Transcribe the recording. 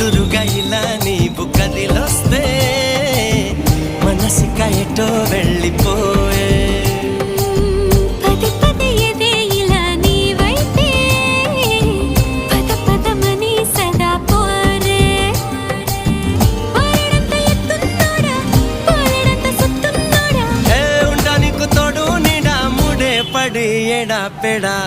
ఎదురుగా ఇలా నీవు కదిలొస్తే మనసిక ఎటో వెళ్ళిపోయే పదే పదే ఎదే ఇలా నీవైతే పద పదమని సదా పోరే పోరడంత ఎత్తున్నోడా పోరడంత సుత్తున్నోడా ఏ ఉండా నీకు తోడు నీడా ముడే పడి ఎడా పెడా